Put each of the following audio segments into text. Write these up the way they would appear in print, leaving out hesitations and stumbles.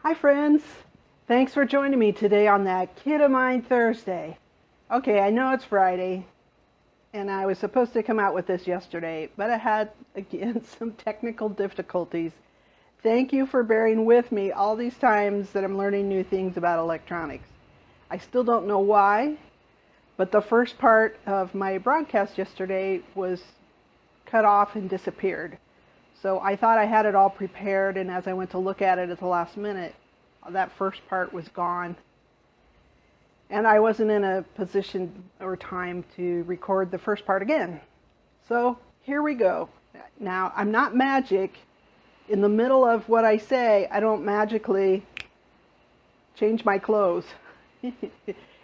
Hi friends! Thanks for joining me today on that Kid of Mine Thursday. Okay, I know it's Friday, and I was supposed to come out with this yesterday, but I had, again, some technical difficulties. Thank you for bearing with me all these times that I'm learning new things about electronics. I still don't know why, but the first part of my broadcast yesterday was cut off and disappeared. So I thought I had it all prepared, and as I went to look at it at the last minute, that first part was gone. And I wasn't in a position or time to record the first part again. So here we go. Now, I'm not magic. In the middle of what I say, I don't magically change my clothes.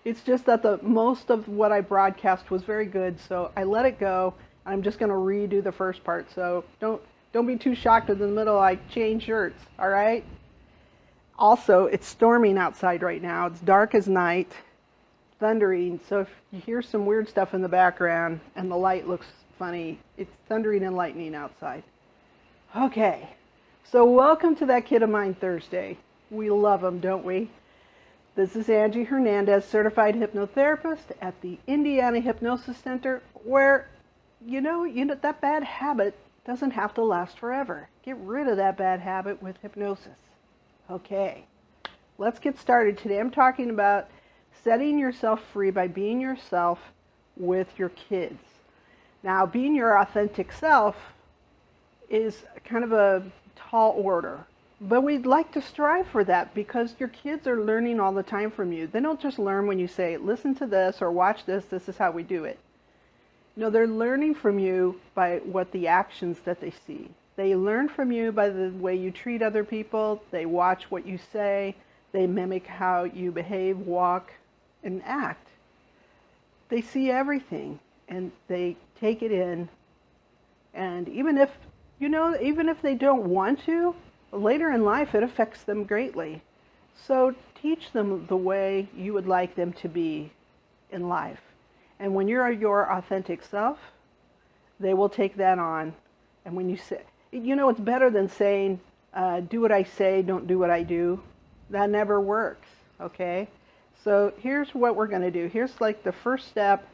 It's just that the most of what I broadcast was very good, so I let it go. I'm just going to redo the first part, so don't be too shocked in the middle I change shirts, all right? Also, it's storming outside right now. It's dark as night, thundering, so if you hear some weird stuff in the background and the light looks funny, it's thundering and lightning outside. Okay, so welcome to that Kid of Mine Thursday. We love them, don't we? This is Angie Hernandez, certified hypnotherapist at the Indiana Hypnosis Center, where, you know, that bad habit doesn't have to last forever. Get rid of that bad habit with hypnosis. Okay, let's get started. Today I'm talking about setting yourself free by being yourself with your kids. Now, being your authentic self is kind of a tall order, but we'd like to strive for that because your kids are learning all the time from you. They don't just learn when you say, listen to this or watch this, this is how we do it. No, they're learning from you by what the actions that they see. They learn from you by the way you treat other people. They watch what you say. They mimic how you behave, walk, and act. They see everything, and they take it in. And even if they don't want to, later in life it affects them greatly. So teach them the way you would like them to be in life. And when you're your authentic self, they will take that on. And when you say, it's better than saying, do what I say, don't do what I do. That never works, okay? So here's what we're going to do. Here's like the first step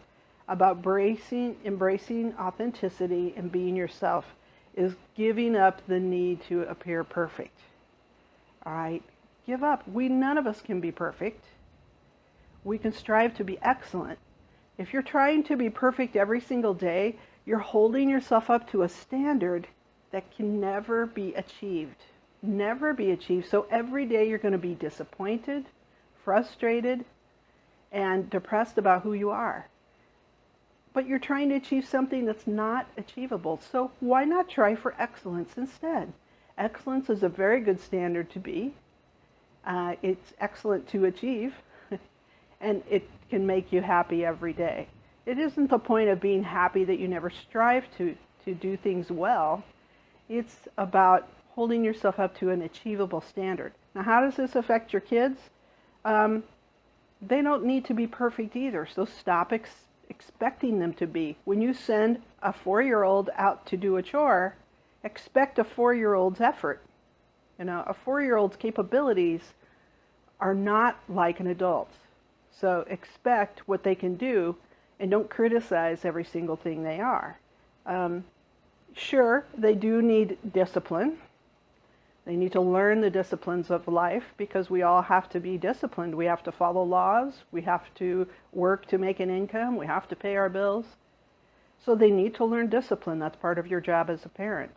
about embracing authenticity and being yourself is giving up the need to appear perfect. All right? Give up. None of us can be perfect. We can strive to be excellent. If you're trying to be perfect every single day, you're holding yourself up to a standard that can never be achieved. Never be achieved. So every day you're going to be disappointed, frustrated, and depressed about who you are. But you're trying to achieve something that's not achievable. So why not try for excellence instead? Excellence is a very good standard to be. It's excellent to achieve. And it can make you happy every day. It isn't the point of being happy that you never strive to do things well. It's about holding yourself up to an achievable standard. Now, how does this affect your kids? They don't need to be perfect either, so stop expecting them to be. When you send a 4-year-old out to do a chore, expect a 4-year-old's effort. A 4-year-old's capabilities are not like an adult's. So expect what they can do and don't criticize every single thing they are. Sure, they do need discipline. They need to learn the disciplines of life because we all have to be disciplined. We have to follow laws. We have to work to make an income. We have to pay our bills. So they need to learn discipline. That's part of your job as a parent.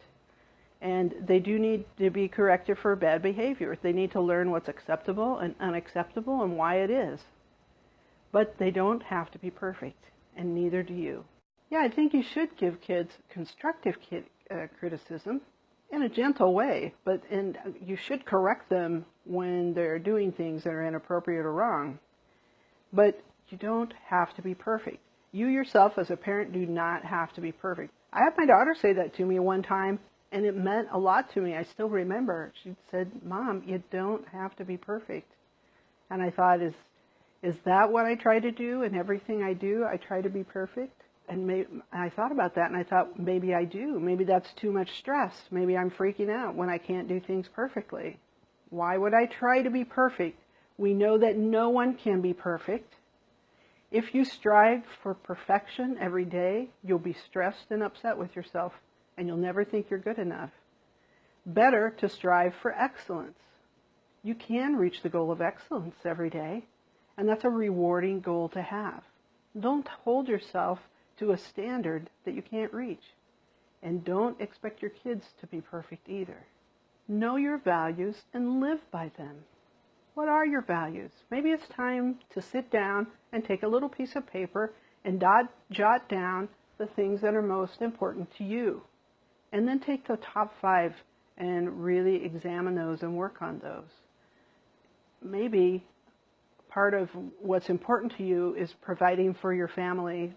And they do need to be corrected for bad behavior. They need to learn what's acceptable and unacceptable and why it is. But they don't have to be perfect, and neither do you. Yeah, I think you should give kids constructive criticism in a gentle way, and you should correct them when they're doing things that are inappropriate or wrong. But you don't have to be perfect. You yourself as a parent do not have to be perfect. I had my daughter say that to me one time, and it meant a lot to me. I still remember. She said, "Mom, you don't have to be perfect." And I thought, is that what I try to do? In everything I do, I try to be perfect? And I thought about that, and I thought, maybe I do. Maybe that's too much stress. Maybe I'm freaking out when I can't do things perfectly. Why would I try to be perfect? We know that no one can be perfect. If you strive for perfection every day, you'll be stressed and upset with yourself, and you'll never think you're good enough. Better to strive for excellence. You can reach the goal of excellence every day, and that's a rewarding goal to have. Don't hold yourself to a standard that you can't reach. And don't expect your kids to be perfect either. Know your values and live by them. What are your values? Maybe it's time to sit down and take a little piece of paper and jot down the things that are most important to you. And then take the top 5 and really examine those and work on those. Maybe part of what's important to you is providing for your family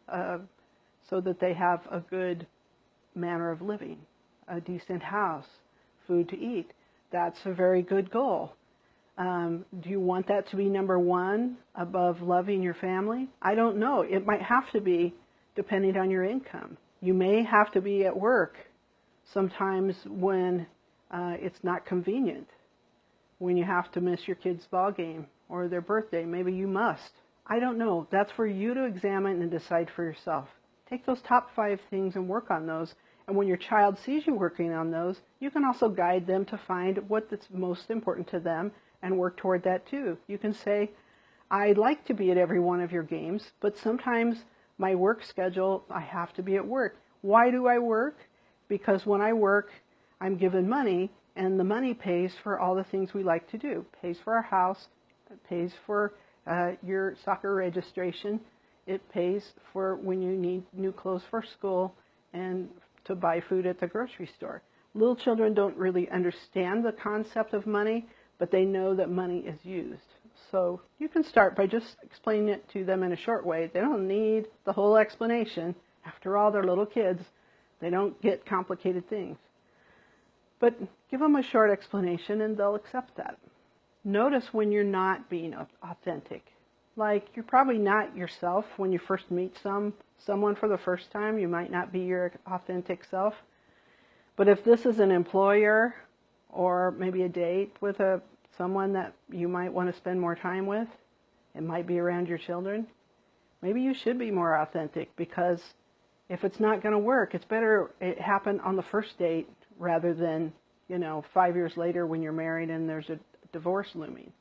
so that they have a good manner of living, a decent house, food to eat. That's a very good goal. Do you want that to be number 1 above loving your family? I don't know. It might have to be depending on your income. You may have to be at work sometimes when it's not convenient, when you have to miss your kid's ball game or their birthday. Maybe you must. I don't know. That's for you to examine and decide for yourself. Take those top 5 things and work on those. And when your child sees you working on those, you can also guide them to find what's most important to them and work toward that too. You can say, I'd like to be at every one of your games, but sometimes my work schedule, I have to be at work. Why do I work? Because when I work, I'm given money, and the money pays for all the things we like to do. It pays for our house, it pays for your soccer registration, it pays for when you need new clothes for school, and to buy food at the grocery store. Little children don't really understand the concept of money, but they know that money is used. So you can start by just explaining it to them in a short way. They don't need the whole explanation. After all, they're little kids. They don't get complicated things. But give them a short explanation and they'll accept that. Notice when you're not being authentic. Like you're probably not yourself when you first meet someone for the first time. You might not be your authentic self. But if this is an employer or maybe a date with someone that you might want to spend more time with, it might be around your children, maybe you should be more authentic, because if it's not going to work, it's better it happen on the first date rather than, 5 years later when you're married and there's a divorce looming.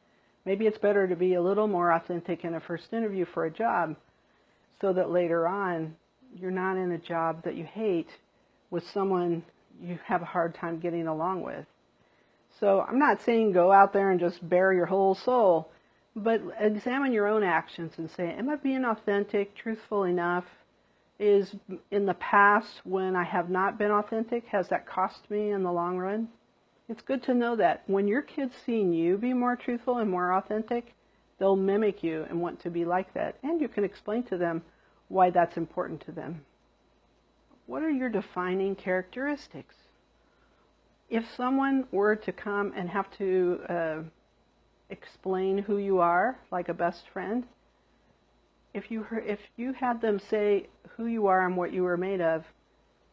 Maybe it's better to be a little more authentic in a first interview for a job so that later on you're not in a job that you hate with someone you have a hard time getting along with. So I'm not saying go out there and just bare your whole soul, but examine your own actions and say, am I being authentic, truthful enough? Is in the past when I have not been authentic, has that cost me in the long run? It's good to know that when your kids seeing you be more truthful and more authentic, they'll mimic you and want to be like that. And you can explain to them why that's important to them. What are your defining characteristics? If someone were to come and have to explain who you are, like a best friend, if you had them say who you are and what you were made of,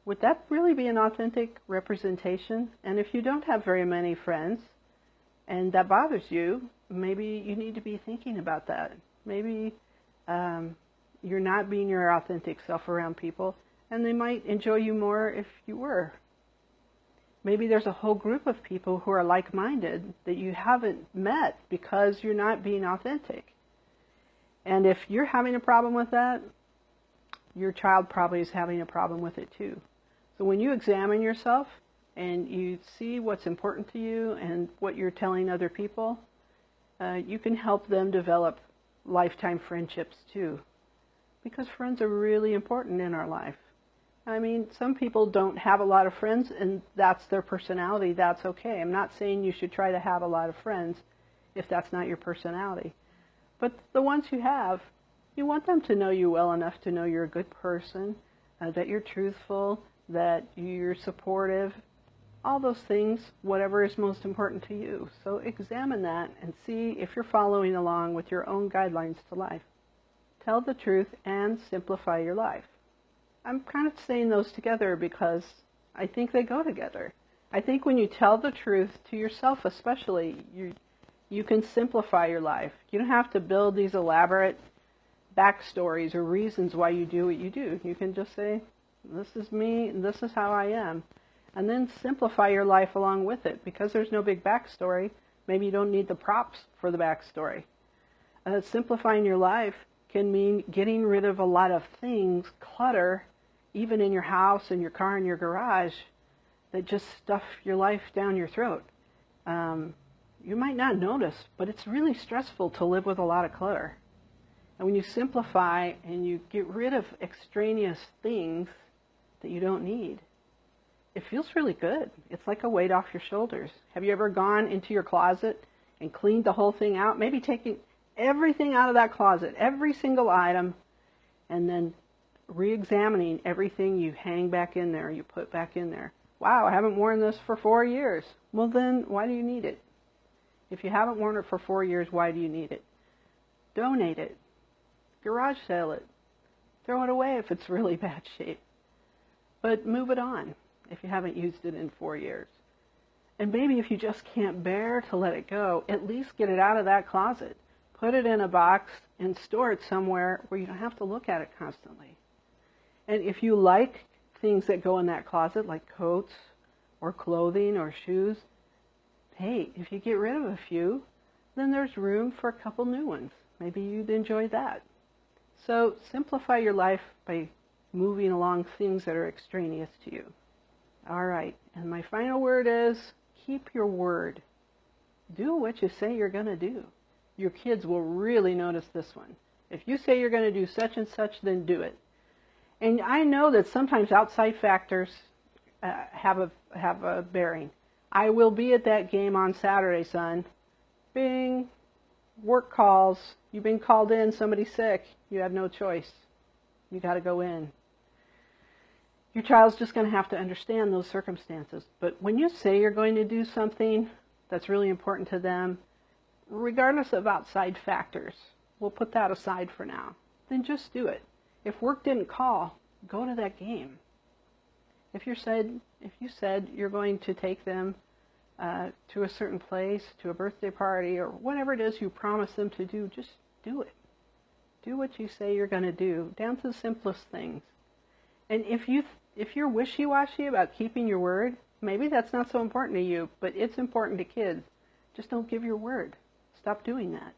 would that really be an authentic representation? And if you don't have very many friends and that bothers you, maybe you need to be thinking about that. Maybe you're not being your authentic self around people, and they might enjoy you more if you were. Maybe there's a whole group of people who are like-minded that you haven't met because you're not being authentic. And if you're having a problem with that, your child probably is having a problem with it too. So when you examine yourself and you see what's important to you and what you're telling other people, you can help them develop lifetime friendships too. Because friends are really important in our life. I mean, some people don't have a lot of friends and that's their personality. That's okay. I'm not saying you should try to have a lot of friends if that's not your personality. But the ones you have, you want them to know you well enough to know you're a good person, that you're truthful, that you're supportive, all those things, whatever is most important to you. So examine that and see if you're following along with your own guidelines to life. Tell the truth and simplify your life. I'm kind of saying those together because I think they go together. I think when you tell the truth to yourself especially, you can simplify your life. You don't have to build these elaborate backstories or reasons why you do what you do. You can just say, this is me, and this is how I am. And then simplify your life along with it. Because there's no big backstory, maybe you don't need the props for the backstory. Simplifying your life can mean getting rid of a lot of things, clutter, even in your house, in your car, in your garage, that just stuff your life down your throat. You might not notice, but it's really stressful to live with a lot of clutter. And when you simplify and you get rid of extraneous things that you don't need, it feels really good. It's like a weight off your shoulders. Have you ever gone into your closet and cleaned the whole thing out? Maybe taking everything out of that closet, every single item, and then re-examining everything you hang back in there, you put back in there. Wow, I haven't worn this for 4 years. Well then, why do you need it? If you haven't worn it for 4 years, why do you need it? Donate it. Garage sale it. Throw it away if it's really bad shape. But move it on if you haven't used it in 4 years. And maybe if you just can't bear to let it go, at least get it out of that closet. Put it in a box and store it somewhere where you don't have to look at it constantly. And if you like things that go in that closet, like coats or clothing or shoes, hey, if you get rid of a few, then there's room for a couple new ones. Maybe you'd enjoy that. So simplify your life by moving along things that are extraneous to you. All right, and my final word is keep your word. Do what you say you're going to do. Your kids will really notice this one. If you say you're going to do such and such, then do it. And I know that sometimes outside factors have a bearing. I will be at that game on Saturday, son. Bing. Work calls. You've been called in. Somebody's sick. You have no choice. You got to go in. Your child's just going to have to understand those circumstances. But when you say you're going to do something that's really important to them, regardless of outside factors, we'll put that aside for now, then just do it. If work didn't call, go to that game. If you said you're going to take them to a certain place, to a birthday party, or whatever it is you promise them to do, just do it. Do what you say you're going to do, down to the simplest things. And if you're wishy-washy about keeping your word, maybe that's not so important to you, but it's important to kids. Just don't give your word. Stop doing that.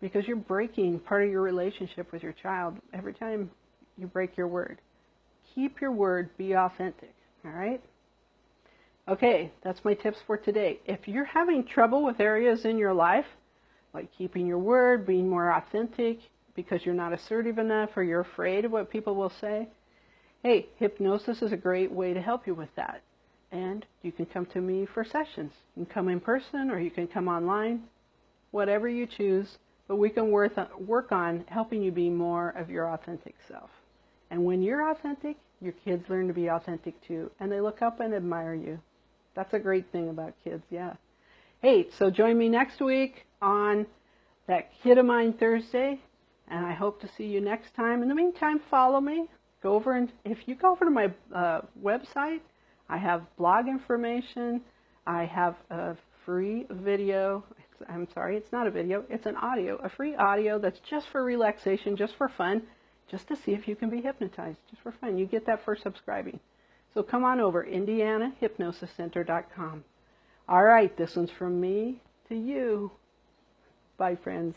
Because you're breaking part of your relationship with your child every time you break your word. Keep your word, be authentic, all right? Okay, that's my tips for today. If you're having trouble with areas in your life, like keeping your word, being more authentic, because you're not assertive enough or you're afraid of what people will say, hey, hypnosis is a great way to help you with that. And you can come to me for sessions. You can come in person or you can come online, whatever you choose, but we can work on helping you be more of your authentic self. And when you're authentic, your kids learn to be authentic too, and they look up and admire you. That's a great thing about kids, yeah. Hey, so join me next week on that Kid of Mine Thursday, and I hope to see you next time. In the meantime, follow me. Go over and if you go over to my website, I have blog information. I have a free video. I'm sorry, it's not a video. It's an audio, a free audio that's just for relaxation, just for fun, just to see if you can be hypnotized, just for fun. You get that for subscribing. So come on over, IndianaHypnosisCenter.com. All right, this one's from me to you. Bye, friends.